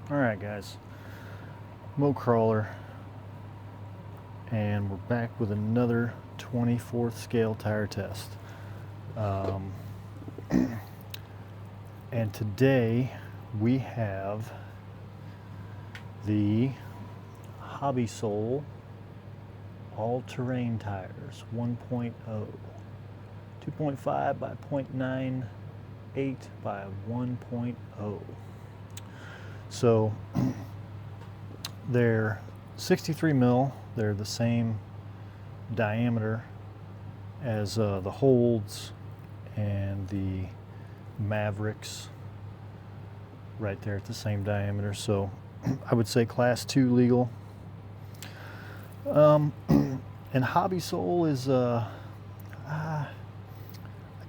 Alright guys, Mo Crawler, and we're back with another 24th scale tire test. Um, and today we have the Hobisol all-terrain tires 1.0, 2.5 by 0.98 by 1.0. So they're 63 mil. They're the same diameter as the Holds and the Mavericks. Right there at the same diameter. So I would say class 2 legal. And Hobisol is, I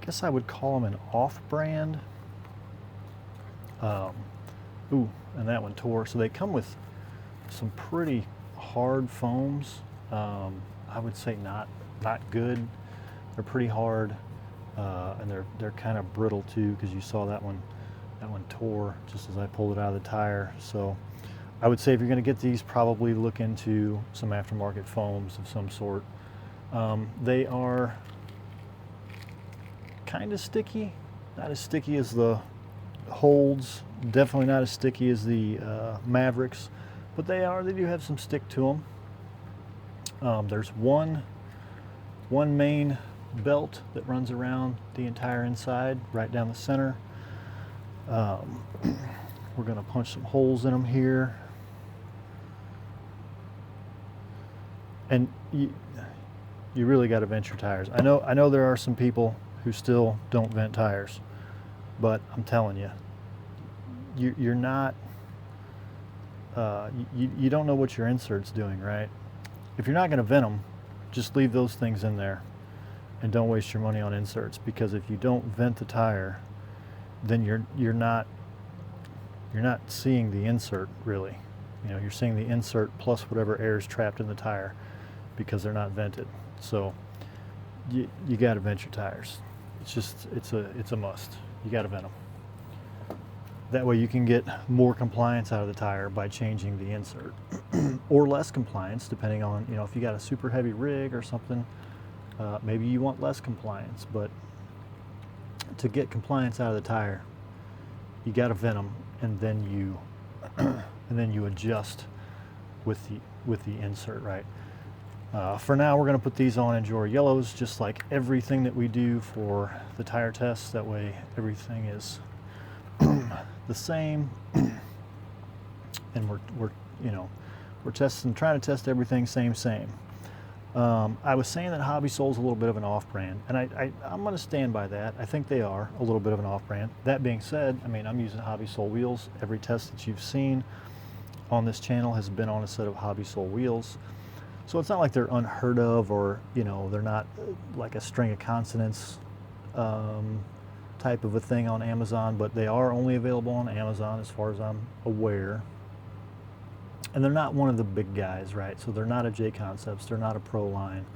guess I would call them an off-brand. Ooh, and that one tore. So they come with some pretty hard foams. I would say not good. They're pretty hard, and they're kind of brittle too, because you saw that one tore just as I pulled it out of the tire. So I would say if you're going to get these, probably look into some aftermarket foams of some sort. They are kind of sticky, not as sticky as the Holds, definitely not as sticky as the Mavericks, but they do have some stick to them. There's one main belt that runs around the entire inside, right down the center. We're going to punch some holes in them here, and you really got to vent your tires. I know there are some people who still don't vent tires, but I'm telling you, you're not, you don't know what your insert's doing, right? If you're not going to vent them, just leave those things in there and don't waste your money on inserts, because if you don't vent the tire, then you're not seeing the insert really. You know, you're seeing the insert plus whatever air is trapped in the tire because they're not vented. So you got to vent your tires. It's a must. You got to vent them. That way you can get more compliance out of the tire by changing the insert, or less compliance depending on, you know, if you got a super heavy rig or something. Maybe you want less compliance, but to get compliance out of the tire, you got to vent them, and then you adjust with the insert, right? For now, we're going to put these on Injora yellows, just like everything that we do for the tire test. That way, everything is the same, and we're trying to test everything same. I was saying that Hobisol's a little bit of an off-brand, and I'm going to stand by that. I think they are a little bit of an off-brand. That being said, I mean, I'm using Hobisol wheels. Every test that you've seen on this channel has been on a set of Hobisol wheels. So it's not like they're unheard of, or, you know, they're not like a string of consonants type of a thing on Amazon, but they are only available on Amazon as far as I'm aware. And they're not one of the big guys, right? So they're not a J Concepts, they're not a Pro Line.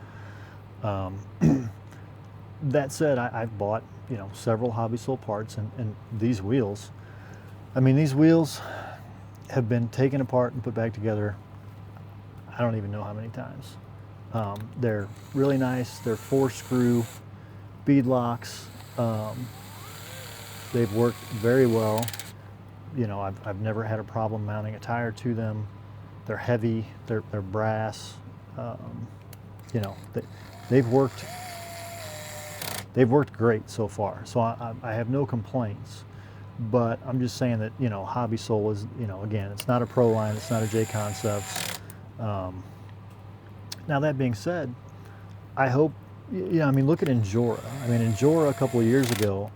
That said, I've bought, you know, several Hobisol parts, and these wheels, I mean, these wheels have been taken apart and put back together, I don't even know how many times. They're really nice. They're 4-screw bead locks. They've worked very well. You know, I've never had a problem mounting a tire to them. They're heavy. They're brass. You know, they've worked great so far. So I have no complaints. But I'm just saying that, you know, Hobisol is, you know, again, it's not a Pro Line. It's not a J Concepts. Now that being said, I hope, yeah, I mean, look at Injora. I mean, Injora a couple of years ago,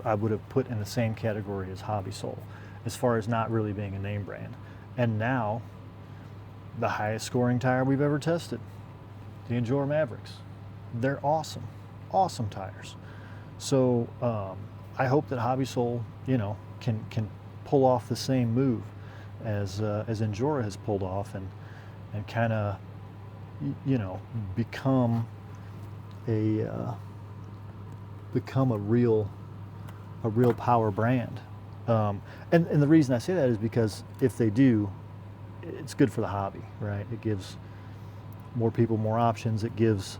I would have put in the same category as Hobisol, as far as not really being a name brand. And now, the highest scoring tire we've ever tested, the Injora Mavericks. They're awesome, awesome tires. So I hope that Hobisol, you know, can pull off the same move as Injora has pulled off, and kind of, you know, become a real power brand. And the reason I say that is because if they do, it's good for the hobby, right? It gives more people more options. It gives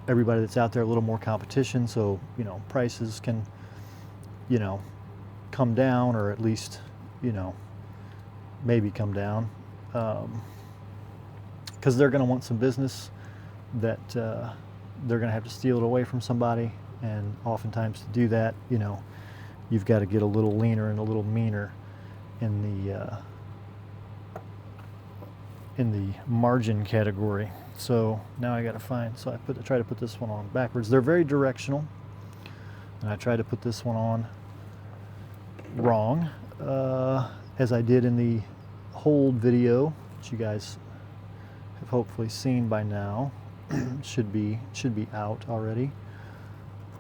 everybody that's out there a little more competition, so prices can come down, or at least maybe come down, because they're going to want some business that they're going to have to steal it away from somebody, and oftentimes to do that you've got to get a little leaner and a little meaner in the margin category. So now I got to find, so I try to put this one on backwards. They're very directional, and I try to put this one on wrong, as I did in the hold video, which you guys have hopefully seen by now. should be out already.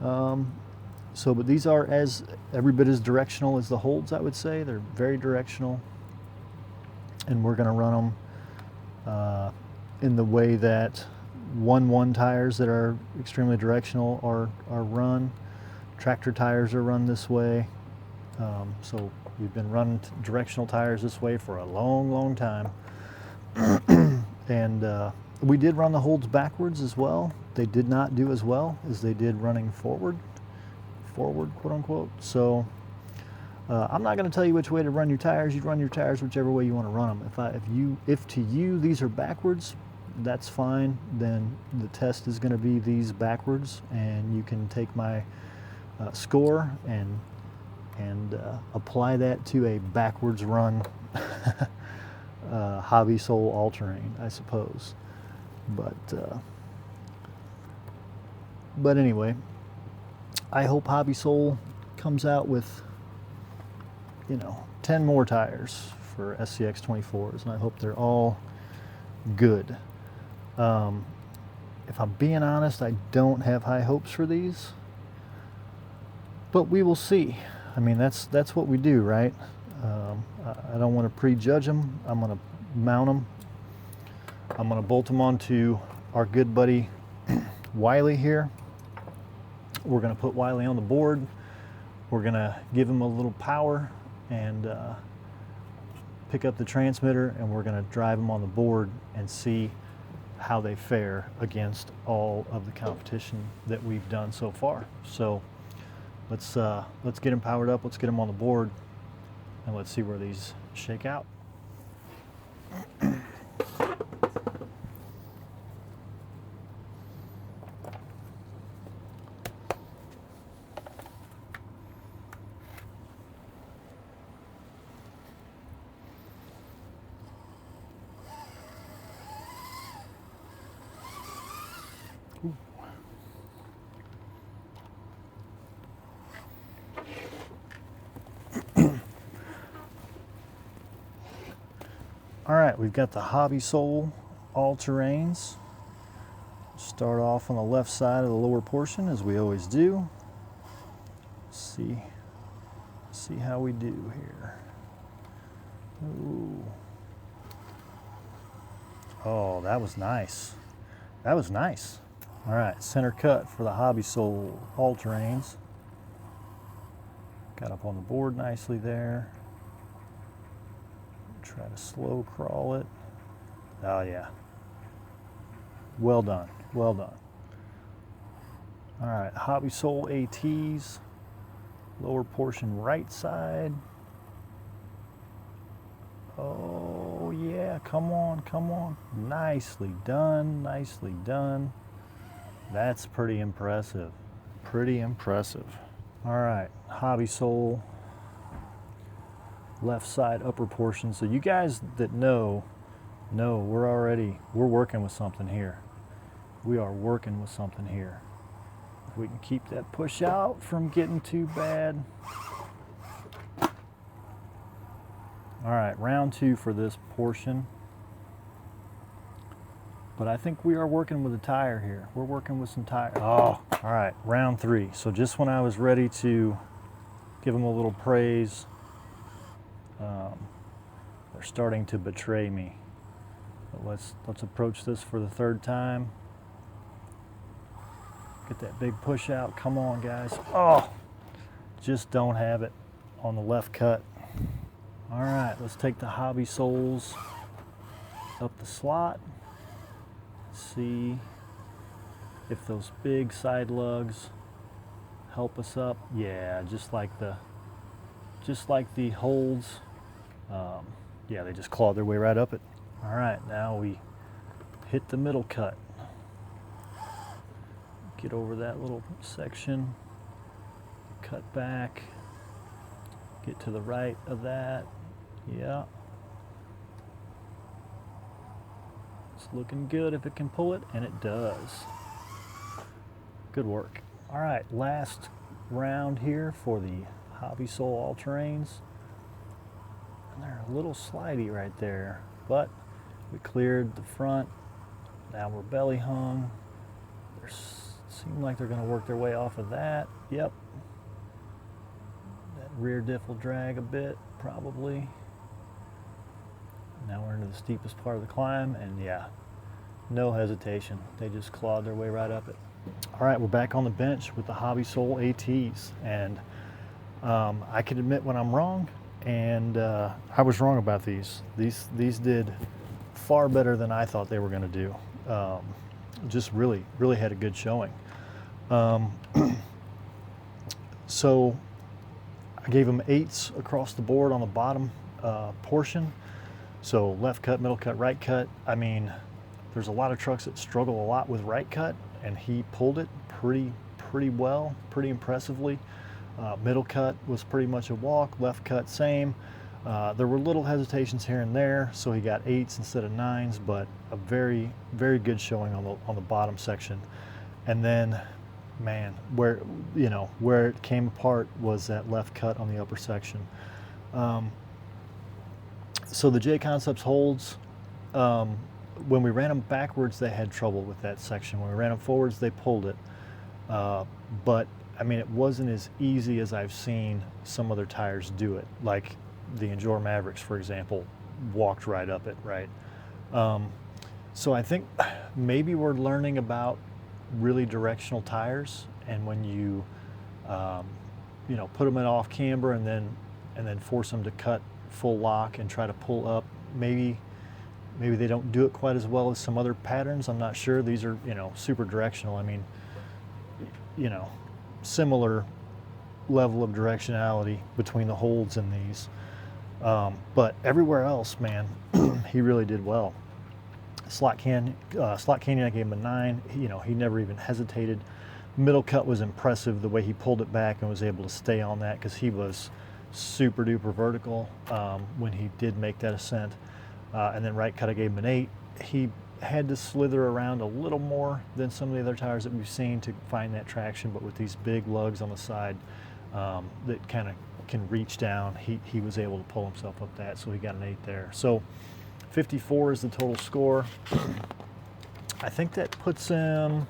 But these are as every bit as directional as the holds, I would say. They're very directional, and we're going to run them in the way that 1-1 tires that are extremely directional are run. Tractor tires are run this way. So we've been running directional tires this way for a long time. And we did run the holds backwards as well. They did not do as well as they did running forward, quote unquote. So I'm not going to tell you which way to run your tires. You run your tires whichever way you want to run them. If to you these are backwards, that's fine. Then the test is going to be these backwards, and you can take my score and apply that to a backwards run Hobby Soul all-terrain, I suppose. But anyway, I hope Hobby Soul comes out with 10 more tires for SCX 24s, and I hope they're all good. If I'm being honest, I don't have high hopes for these, but we will see. I mean, that's what we do, right? I don't want to prejudge them. I'm going to mount them. I'm going to bolt them onto our good buddy Wiley here. We're going to put Wiley on the board. We're going to give him a little power and pick up the transmitter, and we're going to drive them on the board and see how they fare against all of the competition that we've done so far. So let's get them powered up, let's get them on the board, and let's see where these shake out. All right, we've got the Hobby Soul all-terrains. Start off on the left side of the lower portion, as we always do. See how we do here. Ooh. Oh, that was nice. That was nice. All right, center cut for the Hobby Soul all-terrains. Got up on the board nicely there. Try to slow crawl it. Oh yeah. Well done, well done. All right, Hobby Soul ATs, lower portion right side. Oh yeah, come on, come on. Nicely done, nicely done. That's pretty impressive, pretty impressive. All right, Hobby Soul left side upper portion. So you guys that know we're working with something here. We are working with something here. If we can keep that push out from getting too bad. All right, round 2 for this portion. But I think we are working with a tire here. We're working with some tire. Oh, all right, round 3. So just when I was ready to give them a little praise, they're starting to betray me. But let's approach this for the 3rd time. Get that big push out. Come on, guys. Oh, just don't have it. on the left cut. All right, let's take the hobby soles up the slot. See if those big side lugs help us up. Yeah, just like the holds. Yeah, they just clawed their way right up it. All right, now we hit the middle cut. Get over that little section, cut back, get to the right of that. Yeah. It's looking good if it can pull it, and it does. Good work. All right, last round here for the Hobby Sole All-Terrains. And they're a little slidey right there, but we cleared the front. Now we're belly hung. They seem like they're going to work their way off of that. Yep. That rear diff will drag a bit, probably. Now we're into the steepest part of the climb, and yeah, no hesitation. They just clawed their way right up it. All right, we're back on the bench with the Hobby Sole ATs, and I can admit when I'm wrong, and I was wrong about these. These did far better than I thought they were going to do. Just really had a good showing. So I gave them 8s across the board on the bottom portion. So left cut, middle cut, right cut. I mean, there's a lot of trucks that struggle a lot with right cut, and he pulled it pretty well, pretty impressively. Middle cut was pretty much a walk, left cut same. There were little hesitations here and there, so he got 8s instead of 9s, but a very good showing on the bottom section. And then, man, where it came apart was that left cut on the upper section. So the J Concepts holds, when we ran them backwards, they had trouble with that section. When we ran them forwards, they pulled it. But I mean, it wasn't as easy as I've seen some other tires do it. Like the Endure Mavericks, for example, walked right up it, right? So I think maybe we're learning about really directional tires, and when you, put them in off camber and then force them to cut full lock and try to pull up, maybe they don't do it quite as well as some other patterns. I'm not sure. These are, super directional. I mean, similar level of directionality between the holds in these. But everywhere else, man, he really did well. Slot Canyon, I gave him a 9. He never even hesitated. Middle cut was impressive, the way he pulled it back and was able to stay on that, because he was super duper vertical when he did make that ascent. And then right cut, I gave him an 8. He had to slither around a little more than some of the other tires that we've seen to find that traction, but with these big lugs on the side that kind of can reach down, he was able to pull himself up that, so he got an 8 there. So 54 is the total score. I think that puts him,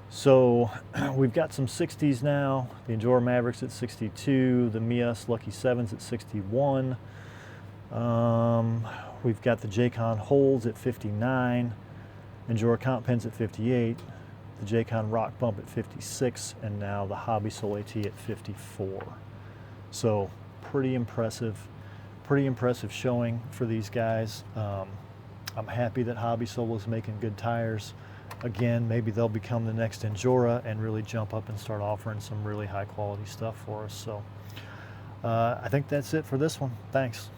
so we've got some 60s now. The Endure Mavericks at 62, the Mias Lucky 7s at 61. We've got the J-Con Holds at 59, Endure Comp Pens at 58, the J-Con Rock Bump at 56, and now the Hobby Sole AT at 54. So pretty impressive showing for these guys. I'm happy that Hobby Sole is making good tires. Again, maybe they'll become the next Endura and really jump up and start offering some really high quality stuff for us. So I think that's it for this one. Thanks.